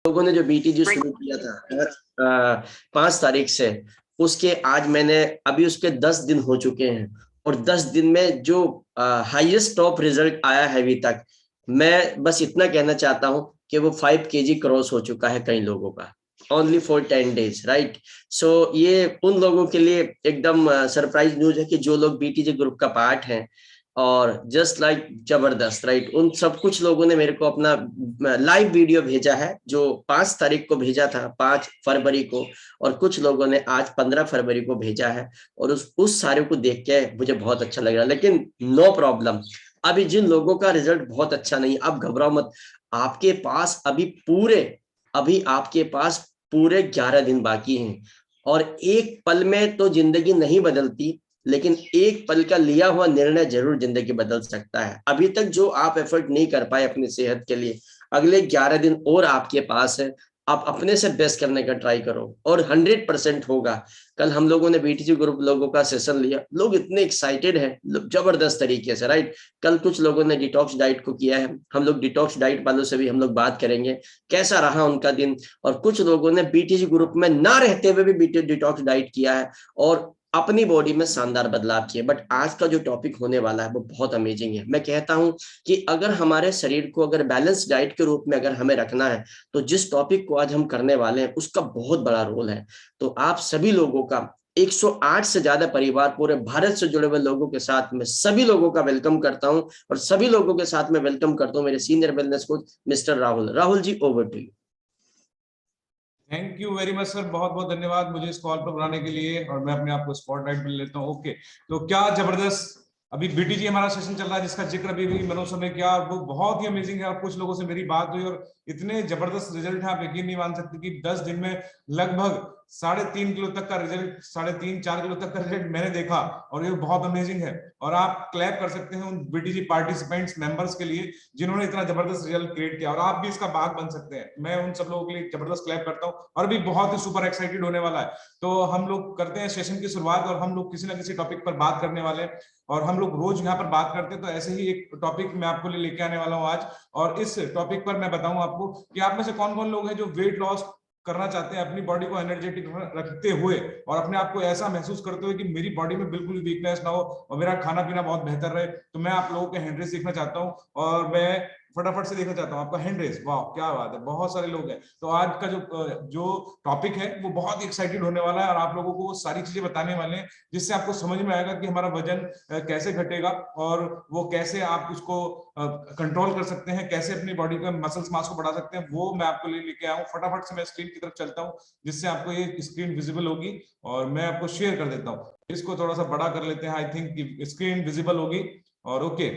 लोगों ने जो बीटीजी शुरू किया था 5 तारीख से, उसके आज मैंने अभी उसके 10 दिन हो चुके हैं और 10 दिन में जो हाईएस्ट टॉप रिजल्ट आया है अभी तक, मैं बस इतना कहना चाहता हूं कि वो 5 kg क्रॉस हो चुका है कई लोगों का, ओनली फॉर 10 days, राइट। सो ये उन लोगों के लिए एकदम सरप्राइज न्यूज है कि जो लोग बीटीजी ग्रुप का पार्ट हैं और जस्ट लाइक जबरदस्त, राइट। उन सब कुछ लोगों ने मेरे को अपना लाइव वीडियो भेजा है जो 5 तारीख को भेजा था, 5 फरवरी को, और कुछ लोगों ने आज 15 फरवरी को भेजा है, और उस सारे को देख के मुझे बहुत अच्छा लग रहा है। लेकिन नो प्रॉब्लम, अभी जिन लोगों का रिजल्ट बहुत अच्छा नहीं, आप घबराओ मत। आपके पास अभी आपके पास पूरे 11 दिन बाकी हैं, और एक पल में तो जिंदगी नहीं बदलती, लेकिन एक पल का लिया हुआ निर्णय जरूर जिंदगी बदल सकता है। अभी तक जो आप एफर्ट नहीं कर पाए अपनी सेहत के लिए, अगले 11 दिन और आपके पास है। आप अपने से बेस्ट करने का ट्राई करो और 100% होगा। कल हम लोगों ने बीटीजी ग्रुप लोगों का सेशन लिया, लोग इतने एक्साइटेड हैं जबरदस्त तरीके से, राइट। कल कुछ लोगों ने डिटॉक्स डाइट को किया है, हम लोग डिटॉक्स डाइट वालों से भी हम लोग बात करेंगे कैसा रहा उनका दिन। और कुछ लोगों ने बीटीजी ग्रुप में ना रहते हुए भी डिटॉक्स डाइट किया है और अपनी बॉडी में शानदार बदलाव किए। बट आज का जो टॉपिक होने वाला है वो बहुत अमेजिंग है। मैं कहता हूं कि अगर हमारे शरीर को अगर बैलेंस डाइट के रूप में अगर हमें रखना है, तो जिस टॉपिक को आज हम करने वाले हैं उसका बहुत बड़ा रोल है। तो आप सभी लोगों का 108 से ज्यादा परिवार पूरे भारत से जुड़े हुए लोगों के साथ में सभी लोगों का वेलकम करता हूं, और सभी लोगों के साथ में वेलकम करता हूं मेरे senior wellness coach mister Rahul. Rahul ji, over to you. Thank you very much sir, बहुत बहुत धन्यवाद मुझे इस कॉल पर बुलाने के लिए, और मैं अपने आप को स्पॉटलाइट में लेता हूँ। ओके, तो क्या जबरदस्त अभी बीटीजी हमारा सेशन चल रहा है जिसका जिक्र अभी मनोज सर ने किया, वो बहुत ही अमेजिंग है। और कुछ लोगों से मेरी बात हुई और इतने जबरदस्त रिजल्ट है, आप यकीन नहीं मान सकते कि 10 दिन में लगभग 3.5 किलो तक का रिजल्ट, 3.5-4 किलो तक का रिजल्ट मैंने देखा, और ये बहुत अमेजिंग है। और आप क्लैप कर सकते हैं उन बीटीजी पार्टिसिपेंट्स मेंबर्स के लिए जिन्होंने इतना जबरदस्त रिजल्ट क्रिएट किया, और आप भी इसका भाग बन सकते हैं। मैं उन सब लोगों के लिए जबरदस्त क्लैप करता हूँ, और भी बहुत ही सुपर एक्साइटेड होने वाला है। तो हम लोग करते हैं सेशन की शुरुआत, और हम लोग किसी ना किसी टॉपिक पर बात करने वाले हैं, और हम लोग रोज यहाँ पर बात करते हैं। तो ऐसे ही एक टॉपिक मैं आपको लेके आने वाला हूँ आज, और इस टॉपिक पर मैं बताऊं आपको कि आप में से कौन कौन लोग हैं जो वेट लॉस करना चाहते हैं, अपनी बॉडी को एनर्जेटिक रखते हुए और अपने आप को ऐसा महसूस करते हुए कि मेरी बॉडी में बिल्कुल वीकनेस ना हो और मेरा खाना पीना बहुत बेहतर रहे। तो मैं आप लोगों के हैंड रेस देखना चाहता हूं, और मैं फटाफट से देखना चाहता हूं आपका हैंड रेस। वाह क्या बात है, बहुत सारे लोग हैं। तो आज का जो टॉपिक है वो बहुत ही एक्साइटेड होने वाला है, और आप लोगों को वो सारी चीजें बताने वाले हैं जिससे आपको समझ में आएगा कि हमारा वजन कैसे घटेगा, और वो कैसे आप उसको कंट्रोल कर सकते हैं, कैसे अपनी बॉडी का मसल्स मास को बढ़ा सकते हैं। वो मैं आपको लेके आया हूँ। फटाफट से मैं स्क्रीन की तरफ चलता हूँ जिससे आपको ये स्क्रीन विजिबल होगी, और मैं आपको शेयर कर देता हूँ। इसको थोड़ा सा बड़ा कर लेते हैं, आई थिंक स्क्रीन विजिबल होगी। और ओके,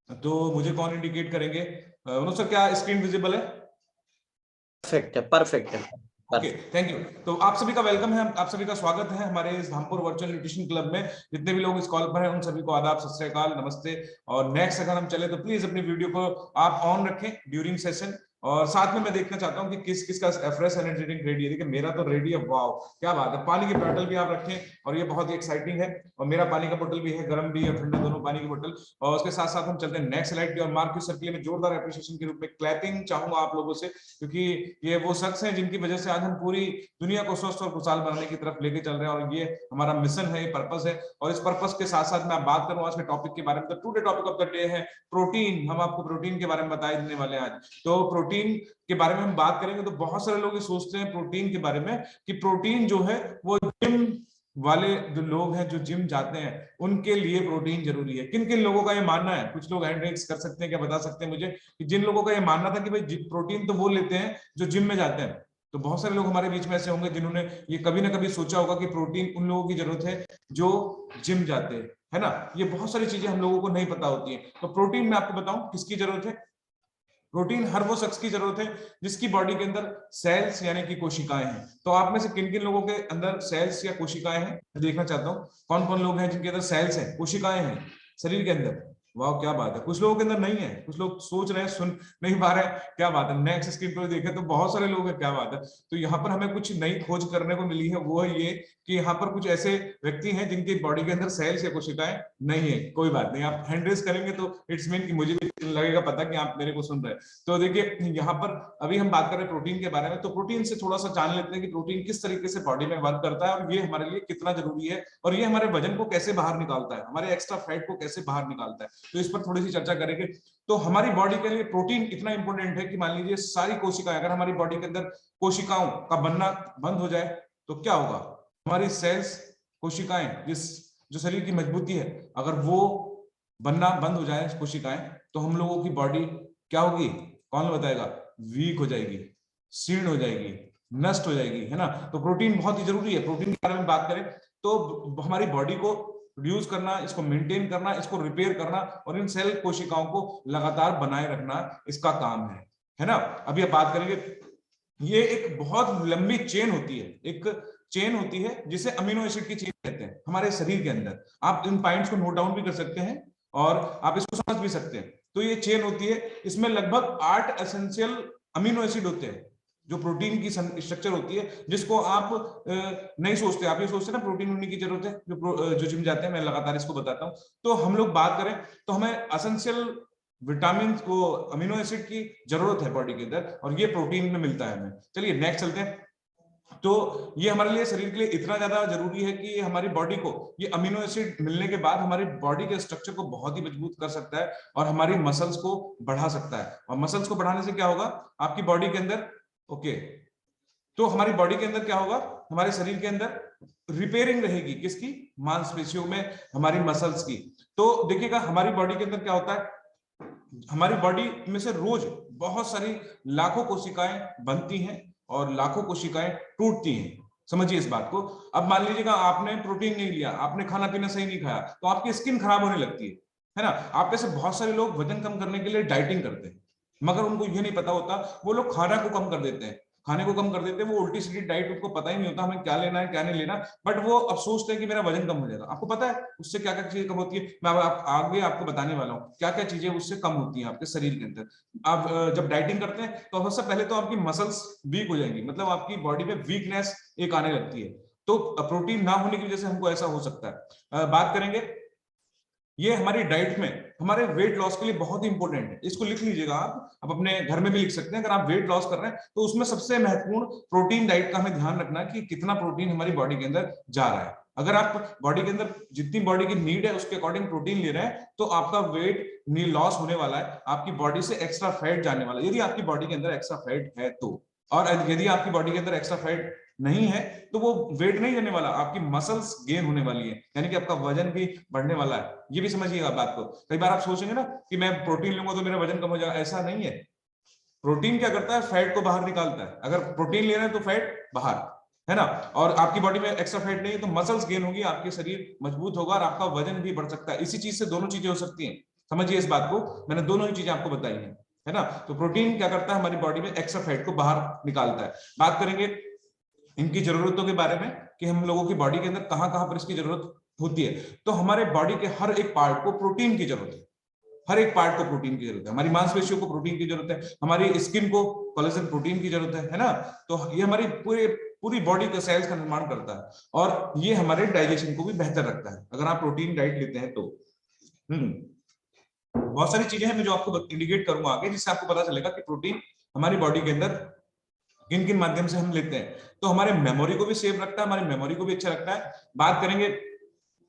तो मुझे कौन इंडिकेट करेंगे? सर क्या स्क्रीन विजिबल है? परफेक्ट है, परफेक्ट है। Okay, thank you. तो आप सभी का वेलकम है, आप सभी का स्वागत है हमारे इस धामपुर वर्चुअल न्यूट्रिशन क्लब में। जितने भी लोग इस कॉल पर हैं उन सभी को आदाब, सत श्री अकाल, नमस्ते। और नेक्स्ट अगर हम चले तो प्लीज अपनी वीडियो को आप ऑन रखें ड्यूरिंग सेशन, और साथ में मैं देखना चाहता हूं कि किस किस का फ्रेश एनर्जेटिक रेडी है। देखिए मेरा तो रेडी है, वाओ क्या बात है। पानी की बोतल भी आप रखें, और ये बहुत ही एक्साइटिंग है। और मेरा पानी का बोतल भी है, गर्म भी है ठंडा, दोनों पानी की बोतल। और उसके साथ साथ हम चलते हैं नेक्स्ट स्लाइड की, और मार्क सर के लिए मैं जोरदार एप्रिसिएशन के रूप में क्लैपिंग चाहूंगा आप लोगों से, क्योंकि ये वो शख्स हैं जिनकी वजह से आज हम पूरी दुनिया को स्वस्थ और खुशहाल बनाने की तरफ लेके चल रहे हैं, और ये हमारा मिशन है, ये पर्पस है। और इस पर्पस के साथ साथ मैं बात करूं आज के टॉपिक के बारे में। तो today topic of the day है प्रोटीन। हम आपको प्रोटीन के बारे में बता देने वाले हैं आज। तो प्रोटीन के बारे में हम बात करेंगे, तो बहुत सारे लोग ये सोचते हैं प्रोटीन के बारे में कि प्रोटीन जो है वो जिम वाले जो लोग हैं, जो जिम जाते हैं, उनके लिए प्रोटीन जरूरी है। किन किन लोगों का ये मानना है? कुछ लोग हैंड रेज कर सकते हैं, क्या बता सकते हैं मुझे कि जिन लोगों का ये मानना था कि भाई प्रोटीन तो वो लेते हैं जो जिम में जाते हैं। तो बहुत सारे लोग हमारे बीच में ऐसे होंगे जिन्होंने ये कभी ना कभी सोचा होगा कि प्रोटीन उन लोगों की जरूरत है जो जिम जाते हैं, है ना। ये बहुत सारी चीजें हम लोगों को नहीं पता होती है। तो प्रोटीन मैं आपको बताऊं किसकी जरूरत है। प्रोटीन हर वो शख्स की जरूरत है जिसकी बॉडी के अंदर सेल्स यानी कि कोशिकाएं हैं। तो आप में से किन किन लोगों के अंदर सेल्स या कोशिकाएं हैं, देखना चाहता हूं। कौन कौन लोग हैं जिनके अंदर सेल्स हैं, कोशिकाएं हैं शरीर के अंदर? वाह क्या बात है। कुछ लोगों के अंदर नहीं है, कुछ लोग सोच रहे हैं, सुन नहीं पा रहे हैं, क्या बात है। नेक्स्ट स्क्रीन पर देखें तो बहुत सारे लोग हैं, क्या बात है। तो यहाँ पर हमें कुछ नई खोज करने को मिली है, वो है ये कि यहाँ पर कुछ ऐसे व्यक्ति हैं जिनकी बॉडी के अंदर सेल्स या कोशिकाएं नहीं है। कोई बात नहीं, आप हैंड रेज करेंगे तो इट्स मीन कि मुझे भी लगेगा पता कि आप मेरे को सुन रहे हैं। तो देखिए यहाँ पर अभी हम बात कर रहे हैं प्रोटीन के बारे में, तो प्रोटीन से थोड़ा सा जान लेते हैं कि प्रोटीन किस तरीके से बॉडी में वर्क करता है और ये हमारे लिए कितना जरूरी है, और ये हमारे वजन को कैसे बाहर निकालता है, हमारे एक्स्ट्रा फैट को कैसे बाहर निकालता है। तो इस पर थोड़ी सी चर्चा करेंगे। तो हमारी बॉडी के लिए प्रोटीन इतना इंपॉर्टेंट है कि मान लीजिए सारी कोशिकाएं, अगर हमारी बॉडी के अंदर कोशिकाओं का बनना बंद हो जाए तो क्या होगा, हमारी सेल्स कोशिकाएं जो शरीर की मजबूती है, अगर वो बनना बंद हो जाए कोशिकाएं, तो हम लोगों की बॉडी क्या होगी, कौन बताएगा, वीक हो जाएगी, क्षीण हो जाएगी, नष्ट हो जाएगी, है ना। तो प्रोटीन बहुत ही जरूरी है। प्रोटीन के बारे में बात करें तो हमारी बॉडी को प्रोड्यूस करना, इसको मेंटेन करना, इसको रिपेयर करना और इन सेल कोशिकाओं को लगातार बनाए रखना इसका काम है ना। अभी आप बात करेंगे, ये एक बहुत लंबी चेन होती है, एक चेन होती है जिसे अमीनो एसिड की चेन कहते हैं हमारे शरीर के अंदर। आप इन पॉइंट्स को नोट डाउन भी कर सकते हैं और आप इसको समझ भी सकते हैं। तो ये चेन होती है, इसमें लगभग 8 एसेंशियल अमीनो एसिड होते हैं, जो प्रोटीन की स्ट्रक्चर होती है, जिसको आप नहीं सोचते। आप ये सोचते हैं ना प्रोटीन होने की जरूरत है, जो जिम जाते हैं, मैं लगातार इसको बताता हूं। तो हम लोग बात करें तो हमें एसेंशियल विटामिन को, अमीनो एसिड की जरूरत है बॉडी के अंदर, और ये प्रोटीन में मिलता है हमें। चलिए नेक्स्ट चलते हैं। तो ये हमारे लिए, शरीर के लिए इतना ज्यादा जरूरी है कि हमारी बॉडी को ये अमीनो एसिड मिलने के बाद हमारी बॉडी के स्ट्रक्चर को बहुत ही मजबूत कर सकता है और हमारी मसल्स को बढ़ा सकता है। और मसल्स को बढ़ाने से क्या होगा, आपकी बॉडी के अंदर, ओके, तो हमारी बॉडी के अंदर क्या होगा, हमारे शरीर के अंदर रिपेयरिंग रहेगी, किसकी, मांसपेशियों में, हमारी मसल्स की। तो देखिएगा हमारी बॉडी के अंदर क्या होता है, हमारी बॉडी में से रोज बहुत सारी लाखों कोशिकाएं बनती हैं और लाखों कोशिकाएं टूटती हैं। समझिए इस बात को। अब मान लीजिएगा आपने प्रोटीन नहीं लिया, आपने खाना पीना सही नहीं खाया, तो आपकी स्किन खराब होने लगती है ना। आप में से बहुत सारे लोग वजन कम करने के लिए डाइटिंग करते हैं, मगर उनको ये नहीं पता होता, वो लोग खाना को कम कर देते हैं, खाने को कम कर देते हैं, वो उल्टी सीधी डाइट, उनको पता ही नहीं होता हमें क्या लेना है क्या नहीं लेना, बट वो अब सोचते हैं कि मेरा वजन कम हो जाएगा। आपको पता है उससे क्या क्या चीजें कम होती है, मैं आगे आपको बताने वाला हूँ क्या क्या चीजें उससे कम होती हैं आपके शरीर के अंदर। आप जब डाइटिंग करते हैं तो सबसे पहले तो आपकी मसल्स वीक हो जाएंगी, मतलब आपकी बॉडी में वीकनेस एक आने लगती है। तो प्रोटीन ना होने की वजह से हमको ऐसा हो सकता है। बात करेंगे, ये हमारी डाइट में हमारे वेट लॉस के लिए बहुत ही इंपॉर्टेंट है। इसको लिख लीजिएगा, आप अपने घर में भी लिख सकते हैं। अगर आप वेट लॉस कर रहे हैं तो उसमें सबसे महत्वपूर्ण प्रोटीन डाइट का हमें ध्यान रखना है कि कितना प्रोटीन हमारी बॉडी के अंदर जा रहा है। अगर आप बॉडी के अंदर जितनी बॉडी की नीड है उसके अकॉर्डिंग प्रोटीन ले रहे हैं तो आपका वेट लॉस होने वाला है, आपकी बॉडी से एक्स्ट्रा फैट जाने वाला है, यदि आपकी बॉडी के अंदर एक्स्ट्रा फैट है तो। और यदि आपकी बॉडी के अंदर एक्स्ट्रा फैट नहीं है तो वो वेट नहीं जाने वाला, आपकी मसल्स गेन होने वाली है, यानी कि आपका वजन भी बढ़ने वाला है। ये भी समझिएगा बात को। कई बार आप सोचेंगे ना कि मैं प्रोटीन लूंगा तो मेरा वजन कम हो जाएगा, ऐसा नहीं है। प्रोटीन क्या करता है, फैट को बाहर निकालता है। अगर प्रोटीन ले रहे हैं तो फैट बाहर, है ना। और आपकी बॉडी में एक्स्ट्रा फैट नहीं है तो मसल्स गेन होगी, आपके शरीर मजबूत होगा और आपका वजन भी बढ़ सकता है। इसी चीज से दोनों चीजें हो सकती हैं, समझिए इस बात को। मैंने दोनों ही चीजें आपको बताई है ना। तो प्रोटीन क्या करता है, हमारी बॉडी में एक्स्ट्रा फैट को बाहर निकालता है। बात करेंगे इनकी जरूरतों के बारे में कि हम लोगों की बॉडी के अंदर कहां कहां पर इसकी जरूरत होती है। तो हमारे बॉडी के हर एक पार्ट को प्रोटीन की जरूरत है, हर एक पार्ट को प्रोटीन की जरूरत है। हमारी मांसपेशियों को प्रोटीन की जरूरत है, हमारी स्किन को कोलेजन प्रोटीन की जरूरत है ना। तो ये हमारी पूरी बॉडी के सेल्स का निर्माण करता है और ये हमारे डाइजेशन को भी बेहतर रखता है अगर आप प्रोटीन डाइट लेते हैं तो। बहुत सारी चीजें हैं जो आपको इंडिकेट करूंगा आगे, जिससे आपको पता चलेगा कि प्रोटीन हमारी बॉडी के अंदर किन किन माध्यम से हम लेते हैं। तो हमारे मेमोरी को भी सेव रखता है, हमारी मेमोरी को भी अच्छा रखता है। बात करेंगे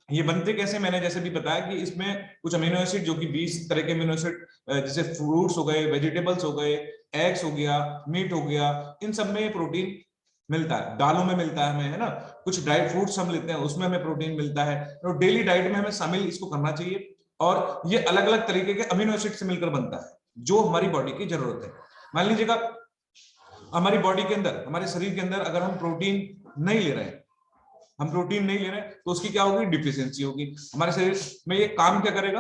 ये बनते कैसे, मैंने जैसे भी बताया कि इसमें कुछ अमीनो एसिड, जो कि 20 तरह के अमीनो एसिड, जैसे फ्रूट्स हो गए, वेजिटेबल्स हो गए, एग्स हो गया, मीट हो गया, इन सब में प्रोटीन मिलता है। दालों में मिलता है हमें, है ना। कुछ ड्राई फ्रूट्स हम लेते हैं उसमें हमें प्रोटीन मिलता है। तो डेली डाइट में हमें शामिल इसको करना चाहिए। और ये अलग अलग तरीके के अमीनो एसिड से मिलकर बनता है जो हमारी बॉडी की जरूरत है। मान लीजिएगा हमारी बॉडी के अंदर, हमारे शरीर के अंदर अगर हम प्रोटीन नहीं ले रहे हैं, हम प्रोटीन नहीं ले रहे हैं तो उसकी क्या होगी, डिफिशियंसी होगी हमारे शरीर में। ये काम क्या करेगा,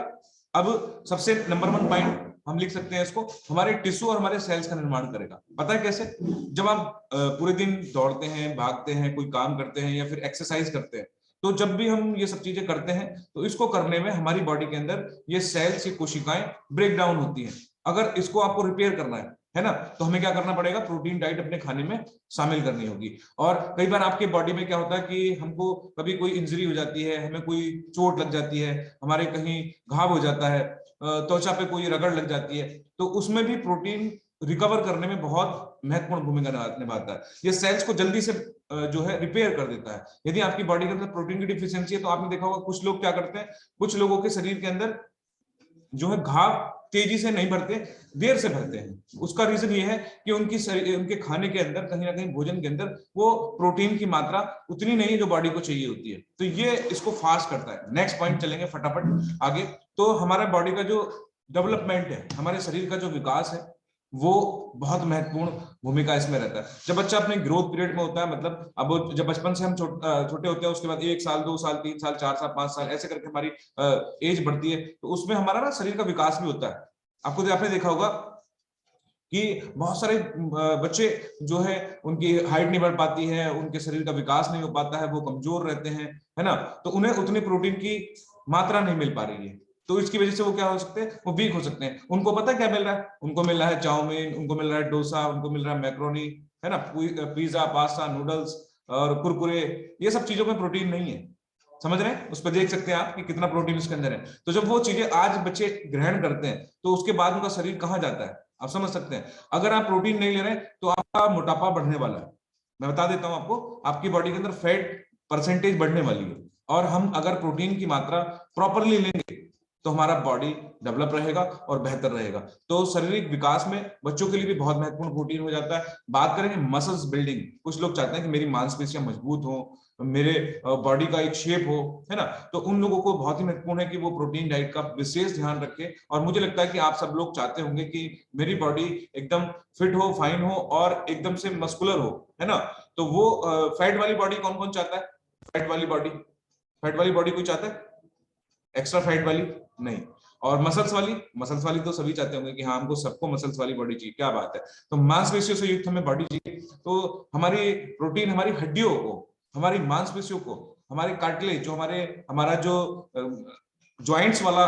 अब सबसे नंबर 1 पॉइंट हम लिख सकते हैं इसको, हमारे टिश्यू और हमारे सेल्स का निर्माण करेगा। पता है कैसे, जब आप पूरे दिन दौड़ते हैं, भागते हैं, कोई काम करते हैं या फिर एक्सरसाइज करते हैं, तो जब भी हम ये सब चीजें करते हैं तो इसको करने में हमारी बॉडी के अंदर ये सेल्स, ये कोशिकाएं ब्रेक डाउन होती हैं। अगर इसको आपको रिपेयर करना है ना, तो हमें क्या करना पड़ेगा, प्रोटीन डाइट अपने खाने में शामिल करनी होगी। और कई बार आपके बॉडी में क्या होता है कि हमको कभी कोई इंजरी हो जाती है, हमें कोई चोट लग जाती है, हमारे कहीं घाव हो जाता है, त्वचा पे कोई रगड़ लग जाती है, तो उसमें भी प्रोटीन रिकवर करने में बहुत महत्वपूर्ण भूमिका निभाता है। ये सेल्स को जल्दी से जो है रिपेयर कर देता है। यदि आपकी बॉडी के अंदर प्रोटीन की डिफिशियंसी है तो आपने देखा होगा कुछ लोग क्या करते हैं, कुछ लोगों के शरीर के अंदर जो है घाव तेजी से नहीं भरते, देर से भरते हैं। उसका रीजन ये है कि उनके खाने के अंदर कहीं ना कहीं भोजन के अंदर वो प्रोटीन की मात्रा उतनी नहीं है जो बॉडी को चाहिए होती है, तो ये इसको फास्ट करता है। नेक्स्ट पॉइंट चलेंगे फटाफट आगे। तो हमारा बॉडी का जो डेवलपमेंट है, हमारे शरीर का जो विकास है, वो बहुत महत्वपूर्ण भूमिका इसमें रहता है। जब बच्चा अपने ग्रोथ पीरियड में होता है, मतलब अब जब बचपन से हम छोटे होते हैं, उसके बाद 1 साल 2 साल 3 साल 4 साल 5 साल ऐसे करके हमारी एज बढ़ती है, तो उसमें हमारा ना शरीर का विकास भी होता है। आपने देखा होगा कि बहुत सारे बच्चे जो है उनकी हाइट नहीं बढ़ पाती है, उनके शरीर का विकास नहीं हो पाता है, वो कमजोर रहते हैं, है ना, तो उन्हें उतनी प्रोटीन की मात्रा नहीं मिल पा रही है, तो इसकी वजह से वो क्या हो सकते हैं, वो वीक हो सकते हैं। उनको पता है क्या मिल रहा है, उनको मिल रहा है चाउमीन, उनको मिल रहा है डोसा, उनको मिल रहा है मैक्रोनी, है ना, पिज्जा, पास्ता, नूडल्स और कुरकुरे, ये सब चीजों में प्रोटीन नहीं है। समझ रहे हैं, उस पर देख सकते हैं आप कि कितना प्रोटीन उसके अंदर है। तो जब वो चीजें आज बच्चे ग्रहण करते हैं तो उसके बाद उनका शरीर कहाँ जाता है, आप समझ सकते हैं। अगर आप प्रोटीन नहीं ले रहे तो आपका मोटापा बढ़ने वाला है। मैं बता देता हूं आपको, आपकी बॉडी के अंदर फैट परसेंटेज बढ़ने वाली है, और हम अगर प्रोटीन की मात्रा प्रॉपरली लेंगे तो हमारा बॉडी डेवलप रहेगा और बेहतर रहेगा। तो शारीरिक विकास में बच्चों के लिए भी बहुत महत्वपूर्ण प्रोटीन हो जाता है। बात करेंगे मसल्स बिल्डिंग, कुछ लोग चाहते हैं कि मेरी मांसपेशियां मजबूत हो, मेरे बॉडी का एक शेप हो, है ना, तो उन लोगों को बहुत ही महत्वपूर्ण है कि वो प्रोटीन डाइट का विशेष ध्यान रखें। और मुझे लगता है कि आप सब लोग चाहते होंगे कि मेरी बॉडी एकदम फिट हो, फाइन हो और एकदम से मस्कुलर हो, है ना, तो वो फैट वाली बॉडी कौन कौन चाहता है, फैट वाली बॉडी कोई चाहता है, एक्स्ट्रा फैट वाली नहीं, और मसल्स वाली तो सभी चाहते होंगे कि हाँ हमको सबको मसल्स वाली बॉडी चाहिए, क्या बात है। तो मांसपेशियों से युक्त हमें बॉडी चाहिए, तो हमारी प्रोटीन हमारी हड्डियों को, हमारी मांसपेशियों को, हमारे कार्टिलेज जो हमारा जो जॉइंट्स वाला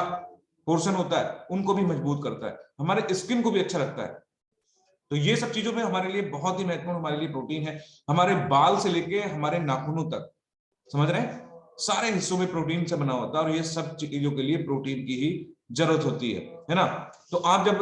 पोर्शन होता है उनको भी मजबूत करता है, हमारे स्किन को भी अच्छा रखता है। तो ये सब चीजों में हमारे लिए बहुत ही महत्वपूर्ण हमारे लिए प्रोटीन है। हमारे बाल से लेके हमारे नाखूनों तक, समझ रहे हैं, सारे हिस्सों में प्रोटीन से बना होता है, और ये सब चीजों के लिए प्रोटीन की ही जरूरत होती है ना। तो आप जब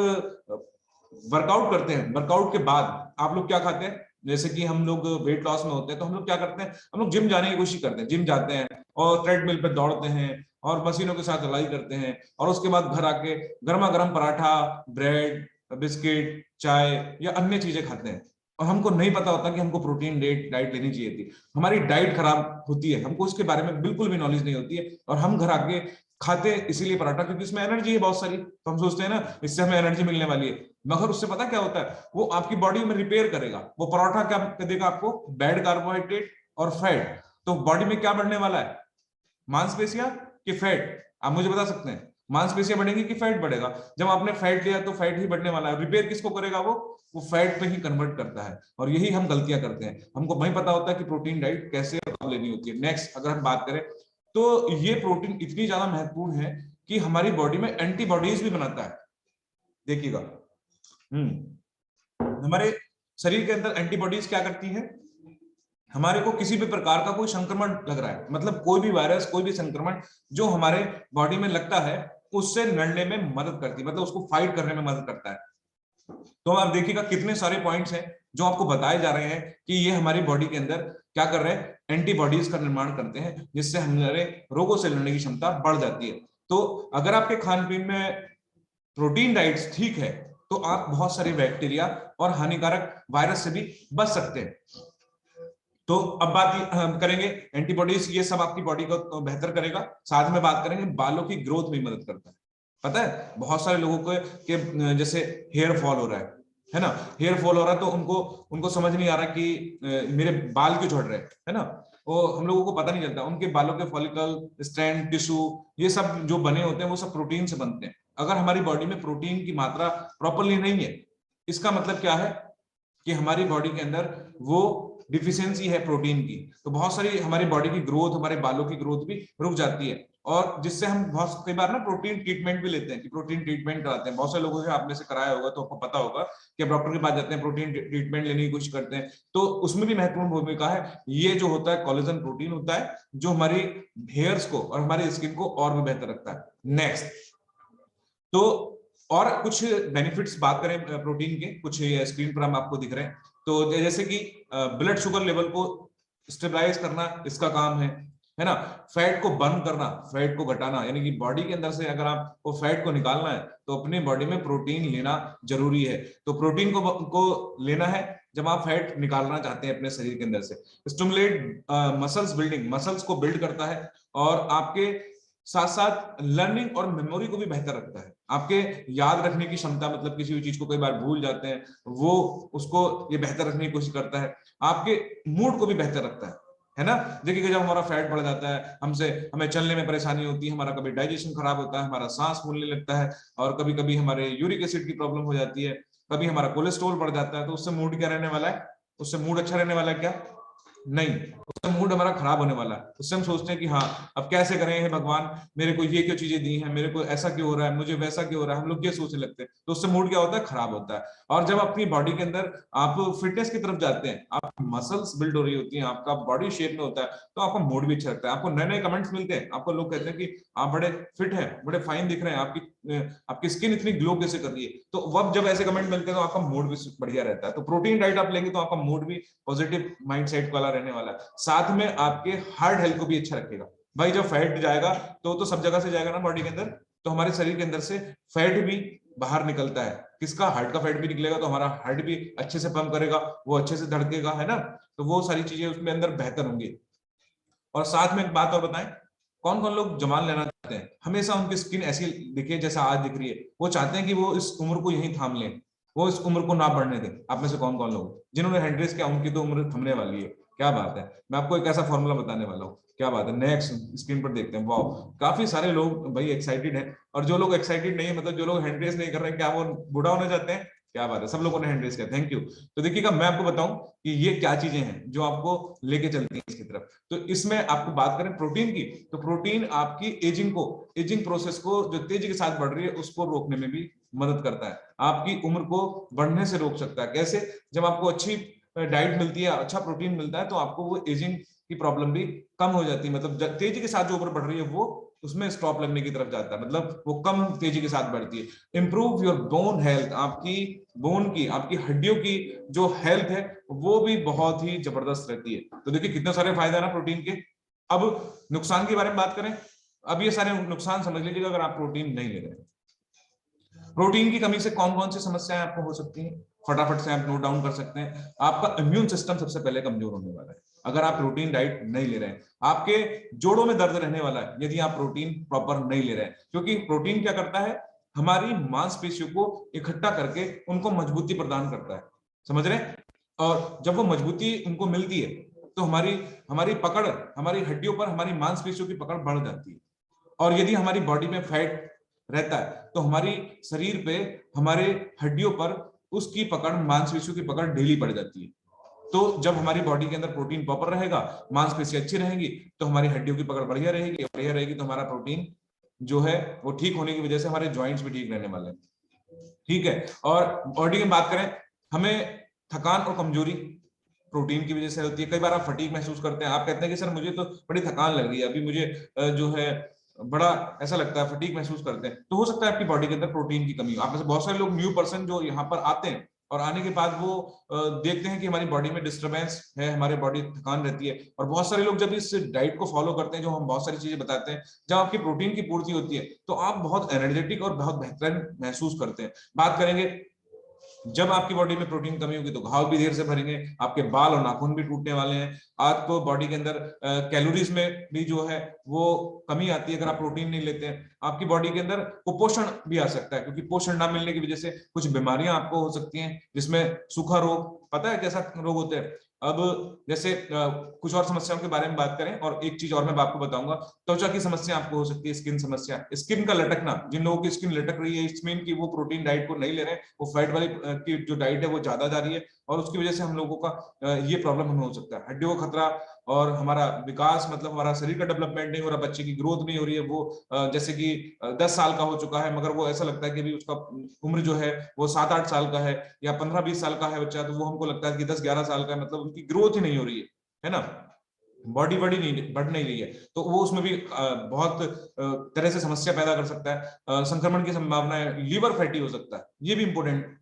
वर्कआउट करते हैं, वर्कआउट के बाद आप लोग क्या खाते हैं, जैसे कि हम लोग वेट लॉस में होते हैं तो हम लोग क्या करते हैं, हम लोग जिम जाने की कोशिश करते हैं, जिम जाते हैं और ट्रेडमिल पे दौड़ते हैं और मशीनों के साथ लड़ाई करते हैं, और उसके बाद घर आके गर्मा गर्म पराठा, ब्रेड, बिस्किट, चाय या अन्य चीजें खाते हैं, और हमको नहीं पता होता कि हमको प्रोटीन डाइट लेनी चाहिए थी। हमारी डाइट खराब होती है, हमको उसके बारे में बिल्कुल भी नॉलेज नहीं होती है, और हम घर आके खाते इसीलिए पराठा क्योंकि इसमें एनर्जी है बहुत सारी, तो हम सोचते हैं ना इससे हमें एनर्जी मिलने वाली है, मगर उससे पता क्या होता है, वो आपकी बॉडी में रिपेयर करेगा। वो पराठा क्या देगा आपको, बैड कार्बोहाइड्रेट और फैट। तो बॉडी में क्या बढ़ने वाला है, मांसपेशियां कि फैट, आप मुझे बता सकते हैं, मांसपेशियां बढ़ेंगी कि फैट बढ़ेगा। जब आपने फैट लिया तो फैट ही बढ़ने वाला है, रिपेयर किसको करेगा, वो फैट पे ही कन्वर्ट करता है। और यही हम गलतियां करते हैं, हमको नहीं पता होता कि प्रोटीन डाइट कैसे और कब लेनी होती है। नेक्स्ट अगर हम बात करें तो ये प्रोटीन इतनी ज्यादा महत्वपूर्ण है कि हमारी बॉडी में एंटीबॉडीज भी बनाता है। देखिएगा, हमारे शरीर के अंदर एंटीबॉडीज क्या करती है, हमारे को किसी भी प्रकार का कोई संक्रमण लग रहा है, मतलब कोई भी वायरस, कोई भी संक्रमण जो हमारे बॉडी में लगता है उससे लड़ने में मदद करती है, मतलब उसको फाइट करने में मदद करता है। तो आप देखिएगा कितने सारे पॉइंट्स हैं जो आपको बताए जा रहे हैं कि ये हमारी बॉडी के अंदर क्या कर रहे हैं, एंटीबॉडीज का निर्माण करते हैं, जिससे हमारे रोगों से लड़ने की क्षमता बढ़ जाती है। तो अगर आपके खान पीन में प्रोटीन डाइट्स ठीक है तो आप बहुत सारे बैक्टीरिया और हानिकारक वायरस से भी बच सकते हैं। तो अब बात करेंगे एंटीबॉडीज, ये सब आपकी बॉडी को बेहतर करेगा। साथ में बात करेंगे बालों की ग्रोथ में मदद करता है। पता है बहुत सारे लोगों को कि जैसे हेयर फॉल हो रहा है ना, हेयर फॉल हो रहा है तो उनको समझ नहीं आ रहा कि मेरे बाल क्यों झड़ रहे हैं, है ना, वो हम लोगों को पता नहीं चलता। उनके बालों के फॉलिकल, स्ट्रैंड, टिश्यू, ये सब जो बने होते हैं वो सब प्रोटीन से बनते हैं। अगर हमारी बॉडी में प्रोटीन की मात्रा प्रॉपरली नहीं है, इसका मतलब क्या है कि हमारी बॉडी के अंदर वो डिफिशियंसी है प्रोटीन की, तो बहुत सारी हमारी बॉडी की ग्रोथ, हमारे बालों की ग्रोथ भी रुक जाती है। और जिससे हम बहुत कई बार ना प्रोटीन ट्रीटमेंट भी लेते हैं, कि प्रोटीन ट्रीटमेंट कराते हैं। बहुत सारे लोगों से आपने से कराया होगा तो आपको पता होगा कि आप डॉक्टर के पास जाते हैं, प्रोटीन ट्रीटमेंट लेने की कोशिश करते हैं, तो उसमें भी महत्वपूर्ण भूमिका है ये जो होता है कोलेजन प्रोटीन होता है, जो हमारी हेयर्स को और हमारी स्किन को और भी बेहतर रखता है। नेक्स्ट, तो और कुछ बेनिफिट्स बात करें प्रोटीन के, कुछ स्क्रीन पर हम आपको दिख रहे हैं। तो जैसे कि ब्लड शुगर लेवल को स्टेबलाइज करना इसका काम है ना। फैट को बर्न करना, फैट को घटाना, यानी कि बॉडी के अंदर से अगर आपको फैट को निकालना है तो अपनी बॉडी में प्रोटीन लेना जरूरी है। तो प्रोटीन को लेना है जब आप फैट निकालना चाहते हैं अपने शरीर के अंदर से। स्टिमुलेट मसल्स बिल्डिंग, मसल्स को बिल्ड करता है, और आपके साथ साथ लर्निंग और मेमोरी को भी बेहतर रखता है। आपके याद रखने की क्षमता, मतलब किसी भी चीज को कई बार भूल जाते हैं, वो उसको ये बेहतर रखने की कोशिश करता है। आपके मूड को भी बेहतर रखता है ना। देखिए जब हमारा फैट बढ़ जाता है, हमें चलने में परेशानी होती है, हमारा कभी डाइजेशन खराब होता है, हमारा सांस फूलने लगता है, और कभी कभी हमारे यूरिक एसिड की प्रॉब्लम हो जाती है, कभी हमारा कोलेस्ट्रॉल बढ़ जाता है, तो उससे मूड क्या रहने वाला है? उससे मूड अच्छा रहने वाला है क्या? नहीं, उससे मूड हमारा खराब होने वाला है। उससे हम सोचते हैं कि हाँ अब कैसे करें, हे भगवान मेरे को ये क्यों चीजें दी हैं, मेरे को ऐसा क्यों हो रहा है, मुझे वैसा क्यों हो रहा है, हम लोग ये सोचने लगते हैं। तो उससे मूड क्या होता है? खराब होता है। और जब अपनी बॉडी के अंदर आप फिटनेस की तरफ जाते हैं, आप मसल्स बिल्ड हो रही होती हैं, आपका बॉडी शेप में होता है, तो आपका मूड भी अच्छा लगता है। आपको नए नए कमेंट्स मिलते हैं, आपको लोग कहते हैं कि आप बड़े फिट हैं, बड़े फाइन दिख रहे हैं, आपकी स्किन इतनी ग्लो कैसे कर रही है। तो वह जब ऐसे कमेंट मिलते हैं तो आपका मूड भी बढ़िया रहता है। तो प्रोटीन डाइट आप लेंगे तो आपका मूड भी पॉजिटिव माइंडसेट वाला रहने वाला है, साथ में आपके हार्ट हेल्थ को भी अच्छा रखेगा। भाई जब फैट जाएगा तो सब जगह से जाएगा ना बॉडी के अंदर, तो हमारे शरीर के अंदर से फैट भी बाहर निकलता है। किसका? हार्ट का फैट भी निकलेगा, तो हमारा हार्ट भी अच्छे से पंप करेगा, वो अच्छे से धड़केगा, है ना। तो वो सारी चीजें उसमें अंदर बेहतर होंगी। और साथ में एक बात और बताएं, कौन कौन लोग जवान लेना चाहते हैं, हमेशा उनकी स्किन ऐसी दिखे जैसा आज दिख रही है, वो चाहते हैं कि वो इस उम्र को यहीं थाम लें, वो इस उम्र को ना बढ़ने दें। आप में से कौन कौन लोग जिन्होंने हैंड रेस किया, उनकी तो उम्र थमने वाली है? क्या बात है, मैं आपको एक ऐसा फॉर्मूला बताने वाला हूँ। क्या बात है, नेक्स्ट स्क्रीन पर देखते हैं। वाह, काफी सारे लोग भाई एक्साइटेड हैं, और जो लोग एक्साइटेड नहीं है, मतलब जो लोग हैंड रेस नहीं कर रहे हैं, क्या वो बूढ़ा होने जाते हैं? क्या बात है, सब लोगों ने हैंड रेस किया, थैंक यू। तो देखिएगा मैं आपको बताऊं कि ये क्या चीजें हैं जो आपको लेके चलती हैं इसकी तरफ। तो इसमें आपको बात करें प्रोटीन की, तो प्रोटीन आपकी एजिंग प्रोसेस को जो तेजी के साथ बढ़ रही है उसको रोकने में भी मदद करता है, आपकी उम्र को बढ़ने से रोक सकता है। कैसे? जब आपको अच्छी डाइट मिलती है, अच्छा प्रोटीन मिलता है, तो आपको वो एजिंग की प्रॉब्लम भी कम हो जाती है। मतलब तेजी के साथ जो उम्र बढ़ रही है वो उसमें स्टॉप लगने की तरफ जाता है, मतलब वो कम तेजी के साथ बढ़ती है। इंप्रूव योर बोन हेल्थ, आपकी बोन की, आपकी हड्डियों की जो हेल्थ है वो भी बहुत ही जबरदस्त रहती है। तो देखिए कितने सारे फायदे हैं ना प्रोटीन के। अब नुकसान के बारे में बात करें, अब ये सारे नुकसान समझ लीजिएगा अगर आप प्रोटीन नहीं ले रहे हैं। प्रोटीन की कमी से कौन कौन सी समस्याएं आपको हो सकती हैं, फटाफट से आप नोट डाउन कर सकते हैं। आपका इम्यून सिस्टम सबसे पहले कमजोर होने वाला है अगर आप प्रोटीन डाइट नहीं ले रहे हैं। आपके जोड़ों में दर्द रहने वाला है यदि आप प्रोटीन प्रॉपर नहीं ले रहे हैं, क्योंकि प्रोटीन क्या करता है, हमारी मांसपेशियों को इकट्ठा करके उनको मजबूती प्रदान करता है, समझ रहे हैं। और जब वो मजबूती उनको मिलती है तो हमारी पकड़, हमारी हड्डियों पर हमारी मांसपेशियों की पकड़ बढ़ जाती है। और यदि हमारी बॉडी में फैट रहता है तो हमारी शरीर पे, हमारे हड्डियों पर उसकी पकड़, मांसपेशियों की पकड़ ढीली पड़ जाती है। तो जब हमारी बॉडी के अंदर प्रोटीन प्रॉपर रहेगा, मांसपेशी अच्छी रहेंगी, तो हमारी हड्डियों की पकड़ बढ़िया रहेगी, तो हमारा प्रोटीन जो है वो ठीक होने की वजह से हमारे जॉइंट्स भी ठीक रहने वाले हैं। ठीक है, और बॉडी की बात करें, हमें थकान और कमजोरी प्रोटीन की वजह से होती है। कई बार आप फटीग महसूस करते हैं, आप कहते हैं कि सर मुझे तो बड़ी थकान लग रही है, अभी मुझे जो है बड़ा ऐसा लगता है, फटीग महसूस करते हैं, तो हो सकता है आपकी बॉडी के अंदर प्रोटीन की कमी हो। आप में से बहुत सारे लोग न्यू पर्सन जो यहाँ पर आते हैं और आने के बाद वो देखते हैं कि हमारी बॉडी में डिस्टर्बेंस है, हमारी बॉडी थकान रहती है, और बहुत सारे लोग जब इस डाइट को फॉलो करते हैं, जो हम बहुत सारी चीजें बताते हैं, जब आपकी प्रोटीन की पूर्ति होती है तो आप बहुत एनर्जेटिक और बहुत बेहतरीन महसूस करते हैं। बात करेंगे, जब आपकी बॉडी में प्रोटीन कमी होगी तो घाव भी देर से भरेंगे, आपके बाल और नाखून भी टूटने वाले हैं, आपको बॉडी के अंदर कैलोरीज में भी जो है वो कमी आती है अगर आप प्रोटीन नहीं लेते हैं। आपकी बॉडी के अंदर कुपोषण भी आ सकता है, क्योंकि पोषण ना मिलने की वजह से कुछ बीमारियां आपको हो सकती हैं, जिसमें सूखा रोग, पता है कैसा रोग होते हैं। अब जैसे कुछ और समस्याओं के बारे में बात करें, और एक चीज और मैं आपको बताऊंगा, त्वचा की समस्या आपको हो सकती है, स्किन समस्या, स्किन का लटकना, जिन लोगों की स्किन लटक रही है इसमें कि वो प्रोटीन डाइट को नहीं ले रहे हैं, वो फैट वाली की जो डाइट है वो ज्यादा जा रही है, और उसकी वजह से हम लोगों का ये प्रॉब्लम हमें हो सकता है, हड्डियों का खतरा और हमारा विकास, मतलब हमारा शरीर का डेवलपमेंट नहीं हो रहा, बच्चे की ग्रोथ नहीं हो रही है, वो जैसे कि 10 साल का हो चुका है मगर वो ऐसा लगता है कि अभी उसका उम्र जो है वो 7-8 साल का है, या 15-20 साल का है बच्चा, तो वो हमको लगता है कि 10-11 साल का है, मतलब उनकी ग्रोथ ही नहीं हो रही है ना, बॉडी बड़ी नहीं बढ़ नहीं रही है, तो वो उसमें भी बहुत तरह से समस्या पैदा कर सकता है, संक्रमण की संभावना है, लीवर फैटी हो सकता है, ये भी इंपॉर्टेंट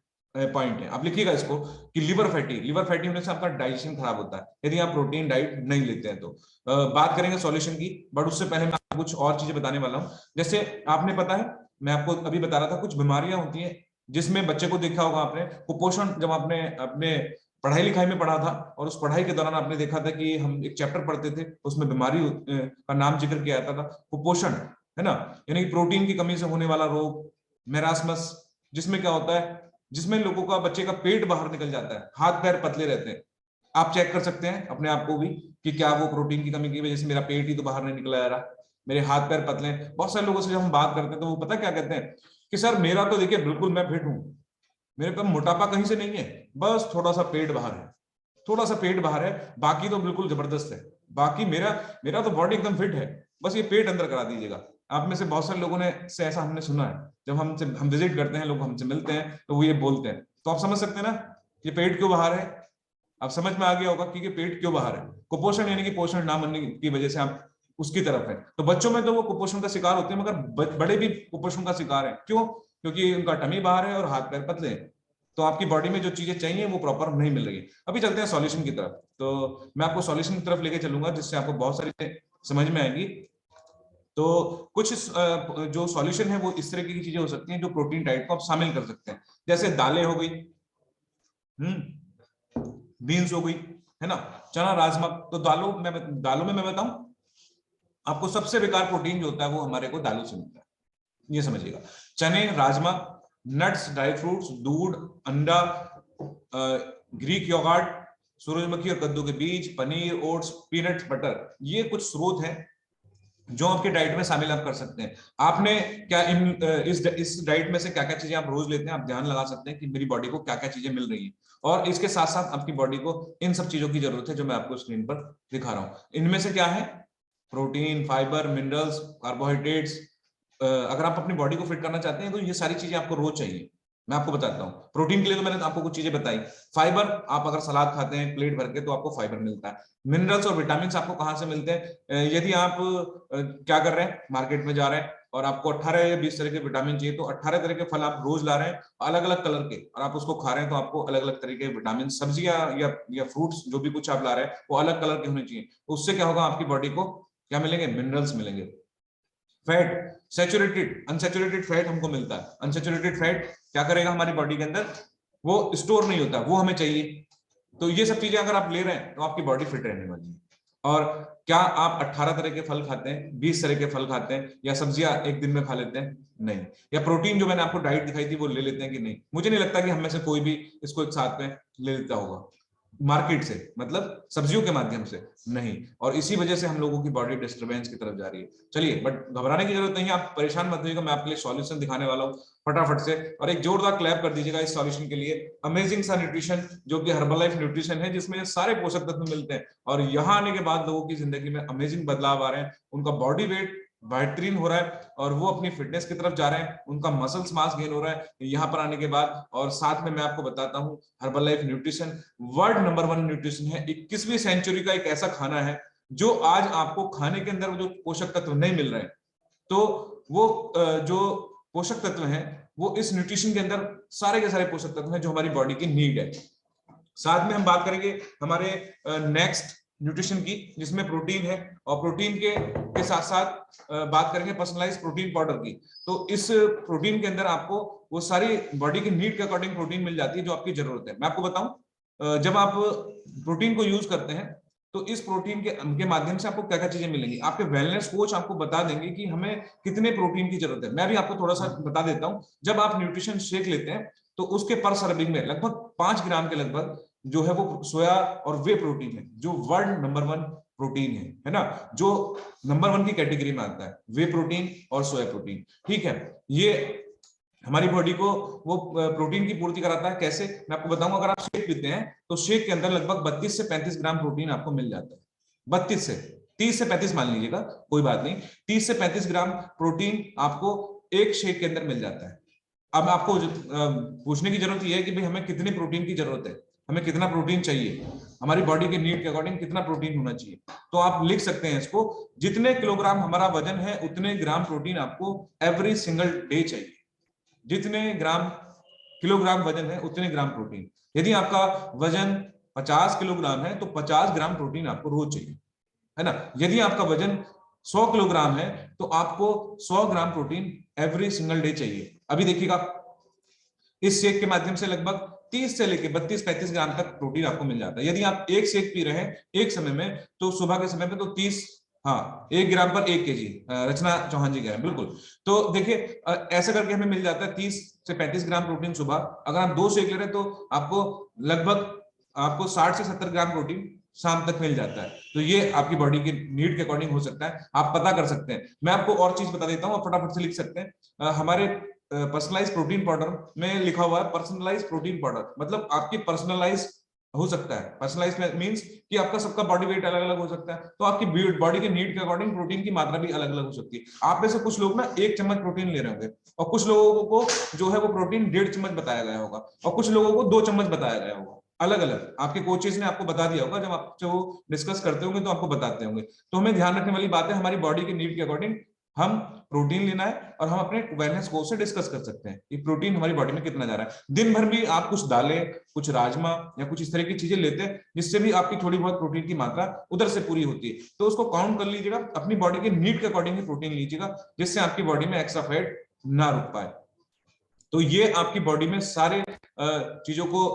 पॉइंट है, आप लिखिएगा इसको कि लीवर फैटी होने से आपका डाइजेशन खराब होता है यदि आप प्रोटीन डाइट नहीं लेते हैं तो। बात करेंगे सॉल्यूशन की, बट उससे पहले मैं आपको कुछ और चीजें बताने वाला हूं। जैसे आपने पता है, मैं आपको अभी बता रहा था कुछ बीमारियां होती हैं जिसमें बच्चे को देखा होगा आपने, कुपोषण, जब आपने अपने पढ़ाई लिखाई में पढ़ा था और उस पढ़ाई के दौरान आपने देखा था कि हम एक चैप्टर पढ़ते थे, उसमें बीमारी का नाम जिक्र किया जाता था कुपोषण, है ना, यानी कि प्रोटीन की कमी से होने वाला रोग मेरास्मस, जिसमें क्या होता है, जिसमें लोगों का, बच्चे का पेट बाहर निकल जाता है, हाथ पैर पतले रहते हैं, आप चेक कर सकते हैं अपने आप को भी कि क्या वो प्रोटीन की कमी की वजह से मेरा पेट ही तो बाहर नहीं निकला जा रहा, मेरे हाथ पैर पतले हैं। बहुत सारे लोगों से जब हम बात करते हैं तो वो पता क्या कहते हैं कि सर मेरा तो देखिए बिल्कुल मैं फिट हूं, मेरे पे मोटापा कहीं से नहीं है, बस थोड़ा सा पेट बाहर है, थोड़ा सा पेट बाहर है, बाकी तो बिल्कुल जबरदस्त है, बाकी मेरा मेरा तो बॉडी एकदम फिट है, बस ये पेट अंदर करा दीजिएगा। आप में से बहुत सारे लोगों ने से ऐसा हमने सुना है, जब हम विजिट करते हैं, लोग हमसे मिलते हैं तो वो ये बोलते हैं, तो आप समझ सकते हैं ना ये पेट क्यों बाहर है, आप समझ में आ गया होगा कि ये पेट क्यों बाहर है, कुपोषण यानी कि पोषण ना मिलने की वजह से आप उसकी तरफ है। तो बच्चों में तो वो कुपोषण का शिकार होते हैं, मगर बड़े भी कुपोषण का शिकार है, क्यों? क्योंकि उनका टमी बाहर है और हाथ पैर पतले हैं, तो आपकी बॉडी में जो चीजें चाहिए वो प्रॉपर नहीं मिल रही है। अभी चलते हैं सॉल्यूशन की तरफ, तो मैं आपको सॉल्यूशन की तरफ लेके चलूंगा जिससे आपको बहुत सारी समझ में आएंगी। तो कुछ जो सॉल्यूशन है वो इस तरह की चीजें हो सकती हैं जो प्रोटीन डाइट को आप शामिल कर सकते हैं, जैसे दालें हो गई, बीन्स हो गई, है ना, चना राजमा। तो दालों में मैं बताऊं आपको, सबसे बेकार प्रोटीन जो होता है वो हमारे को दालों से मिलता है, ये समझिएगा। चने, राजमा, नट्स, ड्राई फ्रूट्स, दूध, अंडा, ग्रीक योगर्ट, सूरजमुखी और कद्दू के बीज, पनीर, ओट्स, पीनट्स, बटर, ये कुछ स्रोत हैं जो आपके डाइट में शामिल आप कर सकते हैं। आपने क्या इस डाइट में से क्या क्या चीजें आप रोज लेते हैं, आप ध्यान लगा सकते हैं कि मेरी बॉडी को क्या क्या चीजें मिल रही हैं, और इसके साथ साथ आपकी बॉडी को इन सब चीजों की जरूरत है जो मैं आपको स्क्रीन पर दिखा रहा हूं। इनमें से क्या है, प्रोटीन, फाइबर, मिनरल्स, कार्बोहाइड्रेट्स। अगर आप अपनी बॉडी को फिट करना चाहते हैं तो ये सारी चीजें आपको रोज चाहिए। मैं आपको बताता हूँ, प्रोटीन के लिए तो मैंने आपको कुछ चीजें बताई। फाइबर, आप अगर सलाद खाते हैं प्लेट भर के तो आपको फाइबर मिलता है। मिनरल्स और विटामिन आपको कहाँ से मिलते हैं, यदि आप क्या कर रहे हैं, मार्केट में जा रहे हैं और आपको 18 या 20 तरह के विटामिन चाहिए, तो 18 तरह के फल आप रोज ला रहे हैं अलग अलग कलर के, और आप उसको खा रहे हैं, तो आपको अलग अलग तरह के विटामिन, सब्जियां या फ्रूट्स जो भी कुछ आप ला रहे हैं वो अलग कलर के होने चाहिए। उससे क्या होगा, आपकी बॉडी को क्या मिलेंगे, मिनरल्स मिलेंगे। फैट, सैचुरेटेड, अनसैचुरेटेड फैट हमको मिलता है। अनसैचुरेटेड फैट क्या करेगा हमारी बॉडी के अंदर, वो स्टोर नहीं होता, वो हमें चाहिए। तो ये सब चीजें अगर आप ले रहे हैं तो आपकी बॉडी फिट रहने वाली है। और क्या आप 18 तरह के फल खाते हैं, 20 तरह के फल खाते हैं, या सब्जियां एक दिन में खा लेते हैं? नहीं। या प्रोटीन जो मैंने आपको डाइट दिखाई थी वो ले लेते हैं कि नहीं? मुझे नहीं लगता कि हम में से कोई भी इसको एक साथ में ले लेता होगा मार्केट से, मतलब सब्जियों के माध्यम से नहीं, और इसी वजह से हम लोगों की बॉडी डिस्टर्बेंस की तरफ जा रही है। चलिए, बट घबराने की जरूरत नहीं है, आप परेशान मत होइएगा, मैं आपके लिए सॉल्यूशन दिखाने वाला हूं फटाफट से। और एक जोरदार क्लैप कर दीजिएगा इस सॉल्यूशन के लिए। अमेजिंग सा न्यूट्रिशन जो कि हर्बल लाइफ न्यूट्रिशन है, जिसमें सारे पोषक तत्व मिलते हैं, और यहाँ आने के बाद लोगों की जिंदगी में अमेजिंग बदलाव आ रहे हैं, उनका बॉडी वेट बेहतरीन हो रहा है और वो अपनी फिटनेस की तरफ जा रहे हैं, उनका मसल्स मास गेन हो रहा है यहाँ पर आने के बाद। और साथ में मैं आपको बताता हूँ, herbal life nutrition world number 1 nutrition है, 21वीं सेंचुरी का एक ऐसा खाना है जो आज आपको खाने के अंदर जो पोषक तत्व नहीं मिल रहे हैं, तो वो जो पोषक तत्व हैं वो इस न्यूट्रिशन के अंदर सारे के सारे पोषक तत्व हैं जो हमारी बॉडी की नीड है। साथ में हम बात करेंगे हमारे नेक्स्ट न्यूट्रिशन की, जिसमें प्रोटीन है, और प्रोटीन के साथ साथ बात करेंगे पर्सनलाइज्ड प्रोटीन पाउडर की। तो इस प्रोटीन के अंदर आपको वो सारी बॉडी की नीड के अकॉर्डिंग प्रोटीन मिल जाती है जो आपकी जरूरत है। मैं आपको बताऊं, जब आप प्रोटीन को यूज करते हैं तो इस प्रोटीन के माध्यम से आपको क्या क्या चीजें मिलेंगी, आपके वेलनेस कोच आपको बता देंगे कि हमें कितने प्रोटीन की जरूरत है। मैं भी आपको थोड़ा सा बता देता हूं, जब आप न्यूट्रिशन शेक लेते हैं तो उसके पर सर्विंग में लगभग 5 ग्राम के लगभग जो है वो सोया और वे प्रोटीन है, जो वर्ल्ड नंबर 1 प्रोटीन है ना, जो नंबर 1 की कैटेगरी में आता है, वे प्रोटीन और सोया प्रोटीन। ठीक है, ये हमारी बॉडी को वो प्रोटीन की पूर्ति कराता है। कैसे, मैं आपको बताऊंगा। अगर आप शेक पीते हैं तो शेक के अंदर लगभग 32 से 35 ग्राम प्रोटीन आपको मिल जाता है। 32 से 30 से 35 मान लीजिएगा, कोई बात नहीं, 30 से 35 ग्राम प्रोटीन आपको एक शेक के अंदर मिल जाता है। अब आपको पूछने की जरूरत यह है कि भाई हमें कितनी प्रोटीन की जरूरत है, हमें कितना प्रोटीन चाहिए, हमारी बॉडी के नीड के अकॉर्डिंग कितना प्रोटीन होना चाहिए। तो आप लिख सकते हैं इसको, जितने किलोग्राम हमारा वजन है उतने ग्राम प्रोटीन आपको एवरी सिंगल डे चाहिए। जितने ग्राम किलोग्राम वजन है उतने ग्राम प्रोटीन। यदि आपका वजन 50 किलोग्राम है तो 50 ग्राम प्रोटीन आपको रोज चाहिए, है ना। यदि आपका वजन 100 किलोग्राम है तो आपको 100 gram protein every single day चाहिए। अभी देखिएगा, इस शेक के माध्यम से लगभग 30 से लेकर 32-35 ग्राम तक प्रोटीन आपको मिल जाता है। यदि आप एक शेक पी रहे हैं एक समय में, तो सुबह के समय में तो 30, हाँ, 1 ग्राम पर 1 केजी, रचना चौहान जी कह रहे हैं, बिल्कुल। तो देखिए ऐसा करके हमें मिल जाता है 30 से 35 ग्राम प्रोटीन सुबह। अगर आप 2 शेक ले रहे हैं तो आपको लगभग आपको 60 से 70 ग्राम प्रोटीन शाम तक मिल जाता है। तो ये आपकी बॉडी के नीड के अकॉर्डिंग हो सकता है, आप पता कर सकते हैं। मैं आपको और चीज बता देता हूँ, फटाफट से लिख सकते हैं। हमारे पर्सनलाइज प्रोटीन पाउडर में लिखा हुआ है पर्सनलाइज प्रोटीन पाउडर, मतलब आपकी पर्सनलाइज हो सकता है। पर्सनलाइज मींस कि आपका सबका बॉडी वेट अलग अलग हो सकता है, तो आपकी बॉडी के नीड के अकॉर्डिंग प्रोटीन की मात्रा भी अलग अलग हो सकती है। आप में से कुछ लोग ना 1 चम्मच प्रोटीन ले रहे होंगे, और कुछ लोगों को जो है वो प्रोटीन 1.5 चम्मच बताया गया होगा, और कुछ लोगों को 2 चम्मच बताया गया होगा। अलग अलग आपके कोचेज ने आपको बता दिया होगा, जब आप जो डिस्कस करते होंगे तो आपको बताते होंगे। तो हमें ध्यान रखने वाली बात है, हमारी बॉडी के नीड के अकॉर्डिंग हम प्रोटीन लेना है, और हम अपने वेलनेस कोच से डिस्कस कर सकते हैं कि प्रोटीन हमारी बॉडी में कितना जा रहा है। दिन भर भी आप कुछ दालें, कुछ राजमा या कुछ इस तरह की चीजें लेते हैं जिससे भी आपकी थोड़ी बहुत प्रोटीन की मात्रा उधर से पूरी होती है, तो उसको काउंट कर लीजिएगा, अपनी बॉडी के नीड के अकॉर्डिंग ही प्रोटीन लीजिएगा, जिससे आपकी बॉडी में एक्स्ट्रा फैट ना रुक पाए। तो ये आपकी बॉडी में सारे चीजों को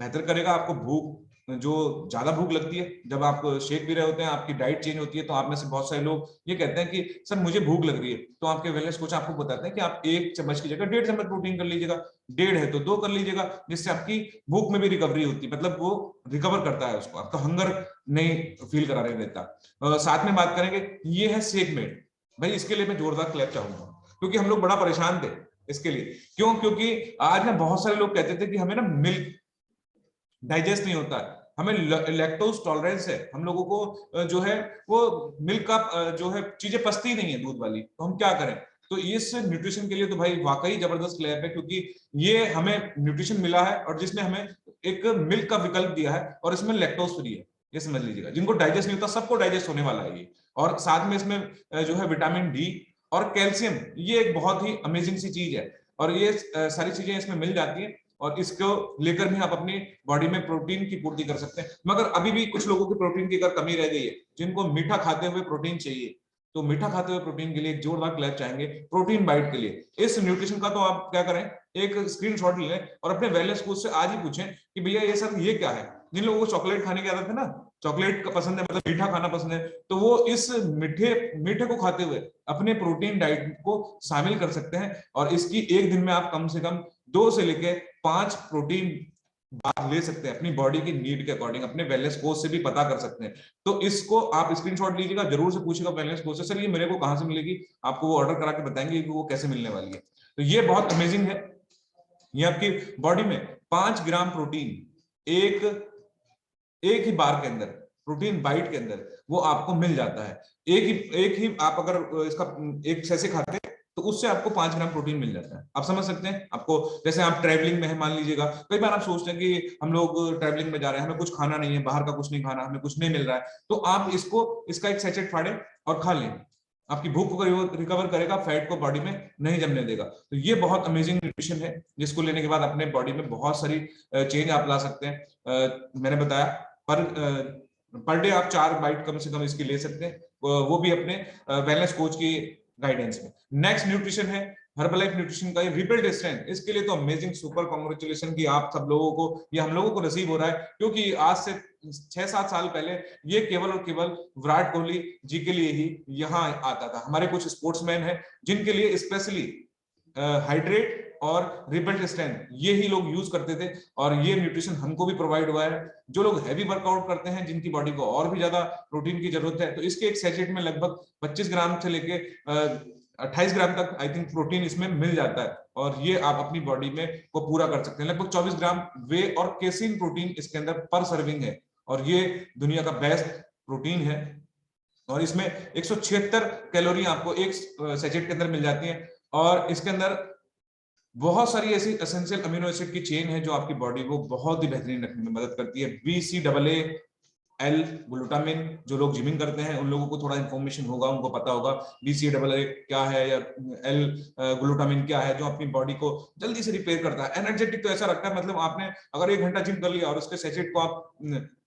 बेहतर करेगा। आपको भूख, जो ज्यादा भूख लगती है जब आप शेक पी रहे होते हैं, आपकी डाइट चेंज होती है, तो आप में से बहुत सारे लोग ये कहते हैं कि सर मुझे भूख लग रही है, तो आपके वेलनेस कोच आपको बताते हैं कि आप 1 चम्मच की जगह 1.5 चम्मच प्रोटीन कर लीजिएगा, 1.5 है तो 2 कर लीजिएगा, जिससे आपकी भूख में भी रिकवरी होती है, मतलब वो रिकवर करता है उसको, आपका हंगर नहीं फील करा रहे देता। साथ में बात करेंगे, ये है शेक मेड। भाई इसके लिए मैं जोरदार क्लैप चाहूंगा, क्योंकि हम लोग बड़ा परेशान थे इसके लिए। क्यों? क्योंकि आज ना बहुत सारे लोग कहते थे कि हमें ना मिल्क डाइजेस्ट नहीं होता है, हमें लैक्टोज टॉलरेंस है, हम लोगों को जो है वो मिल्क का जो है चीजें पचती नहीं है दूध वाली, तो हम क्या करें। तो इस न्यूट्रिशन के लिए तो भाई वाकई जबरदस्त क्लैप है, क्योंकि ये हमें न्यूट्रिशन मिला है और जिसने हमें एक मिल्क का विकल्प दिया है, और इसमें लैक्टोज फ्री है। ये समझ लीजिएगा, जिनको डाइजेस्ट नहीं होता सबको डाइजेस्ट होने वाला है ये। और साथ में इसमें जो है विटामिन डी और कैल्शियम, ये एक बहुत ही अमेजिंग सी चीज है, और ये सारी चीजें इसमें मिल जाती हैं, और इसको लेकर भी आप अपनी बॉडी में प्रोटीन की पूर्ति कर सकते हैं। मगर अभी भी कुछ लोगों की प्रोटीन की अगर कमी रह गई है, जिनको मीठा खाते हुए प्रोटीन चाहिए, तो मीठा खाते हुए प्रोटीन के लिए एक जोरदार क्लैप चाहेंगे प्रोटीन बाइट के लिए। इस न्यूट्रिशन का तो आप क्या करें, एक स्क्रीनशॉट लें और अपने वेलनेस कोच से आज ही पूछें कि भैया ये सर ये क्या है। जिन लोगों को चॉकलेट खाने की आदत है ना, चॉकलेट का पसंद है, मतलब मीठा खाना पसंद है, तो वो इस मीठे को खाते हुए अपने प्रोटीन डाइट को शामिल कर सकते हैं, और इसकी एक दिन में आप कम से कम 2 से लेके 5 प्रोटीन बार ले सकते हैं अपनी बॉडी की नीड के अकॉर्डिंग। अपने वेलनेस कोच से भी पता कर सकते हैं। तो इसको आप स्क्रीनशॉट लीजिएगा, जरूर से पूछिएगा वेलनेस कोच से, सर ये मेरे को कहां से मिलेगी, आपको वो ऑर्डर करा के बताएंगे कि वो कैसे मिलने वाली है। तो ये बहुत अमेजिंग है। ये आपकी बॉडी में 5 ग्राम प्रोटीन एक ही बार के अंदर, प्रोटीन बाइट के अंदर वो आपको मिल जाता है। एक ही आप अगर इसका एक सैसे खाते हैं तो उससे आपको 5 ग्राम प्रोटीन मिल जाता है। आप समझ सकते हैं। आपको जैसे आप ट्रैवलिंग में है, मान लीजिएगा, कई बार आप सोचते हैं कि हम लोग ट्रैवलिंग में जा रहे हैं, हमें कुछ खाना नहीं है, बाहर का कुछ नहीं खाना, हमें कुछ नहीं मिल रहा है, तो आप इसका एक सैचेट फाड़े और खा लें, आपकी भूख को रिकवर करेगा, फैट को बॉडी में नहीं जमने देगा। तो ये बहुत अमेजिंग न्यूट्रिशन है, जिसको लेने के बाद अपने बॉडी में बहुत सारी चेंज आप ला सकते हैं। मैंने बताया पर डे आप 4 बाइट कम से कम इसकी ले सकते हैं, वो भी अपने वेलनेस कोच की गाइडेंस में। नेक्स्ट न्यूट्रिशन है हर्बलाइफ न्यूट्रिशन का रिबिल्ड स्ट्रेंथ। इसके लिए तो अमेजिंग सुपर कांग्रेचुलेशन कि आप सब लोगों को, ये हम लोगों को नसीब हो रहा है, क्योंकि आज से 6-7 साल पहले ये केवल और केवल विराट कोहली जी के लिए ही यहाँ आता था। हमारे कुछ स्पोर्ट्समैन हैं जिनके लिए स्पेशली हाइड्रेट और रिबिल्ड स्ट्रेंथ ये ही लोग यूज करते थे, और ये न्यूट्रिशन हमको भी प्रोवाइड हुआ है। जो लोग हैवी वर्कआउट करते हैं, जिनकी बॉडी को और भी ज्यादा प्रोटीन की जरूरत है, तो इसके एक सैचेट में लगभग 25 ग्राम से लेके 28 ग्राम तक आई थिंक प्रोटीन इसमें मिल जाता है, और ये आप अपनी बॉडी में को पूरा कर सकते हैं। लगभग 24 ग्राम वे और केसिन प्रोटीन इसके अंदर पर सर्विंग है, और ये दुनिया का बेस्ट प्रोटीन है। और इसमें 176 कैलोरी आपको एक सेचेट के अंदर मिल जाती है, और इसके अंदर बहुत सारी ऐसी एसेंशियल अमीनो एसिड की चेन है जो आपकी बॉडी को बहुत ही बेहतरीन रखने में मदद करती है। BCAA-L ग्लूटामिन, जो लोग जिमिंग करते हैं उन लोगों को थोड़ा इंफॉर्मेशन होगा, उनको पता होगा BCAA क्या है या L ग्लूटामिन क्या है, जो अपनी बॉडी को जल्दी से रिपेयर करता है। एनर्जेटिक तो ऐसा रखता है, मतलब आपने अगर 1 घंटा जिम कर लिया और उसके सेचेट को आप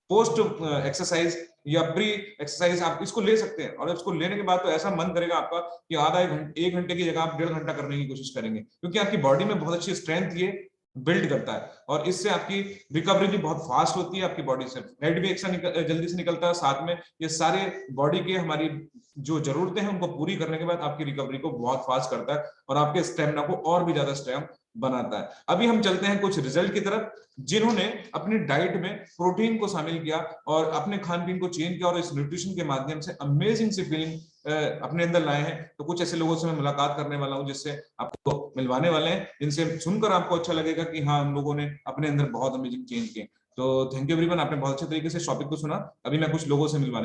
पोस्ट एक्सरसाइज या प्री एक्सरसाइज आप इसको ले सकते हैं, और इसको लेने के बाद तो ऐसा मन करेगा आपका कि आधा 1 घंटे की जगह आप 1.5 घंटा करने की कोशिश करेंगे, क्योंकि आपकी बॉडी में बहुत अच्छी स्ट्रेंथ ये बिल्ड करता है, और इससे आपकी रिकवरी भी बहुत फास्ट होती है। आपकी बॉडी से ब्लड भी जल्दी से निकलता है, साथ में ये सारे बॉडी के हमारी जो जरूरतें हैं उनको पूरी करने के बाद आपकी रिकवरी को बहुत फास्ट करता है, और आपके स्टेमिना को और भी ज्यादा स्ट्रांग बनाता है। अभी हम चलते हैं कुछ रिजल्ट की तरफ, जिन्होंने अपनी डाइट में प्रोटीन को शामिल किया और अपने खान पीन को चेंज किया, और इस न्यूट्रिशन के माध्यम से अमेजिंग सी फीलिंग अपने अंदर लाए हैं। तो कुछ ऐसे लोगों से मैं मुलाकात करने वाला हूं जिससे आपको मिलवाने वाले हैं, जिनसे सुनकर आपको अच्छा लगेगा कि हाँ, हम लोगों ने अपने अंदर बहुत अमेजिंग चेंज किए। तो थैंक यू एवरीवन, आपने बहुत अच्छे तरीके से टॉपिक को सुना। अभी मैं कुछ लोगों से मिलवाने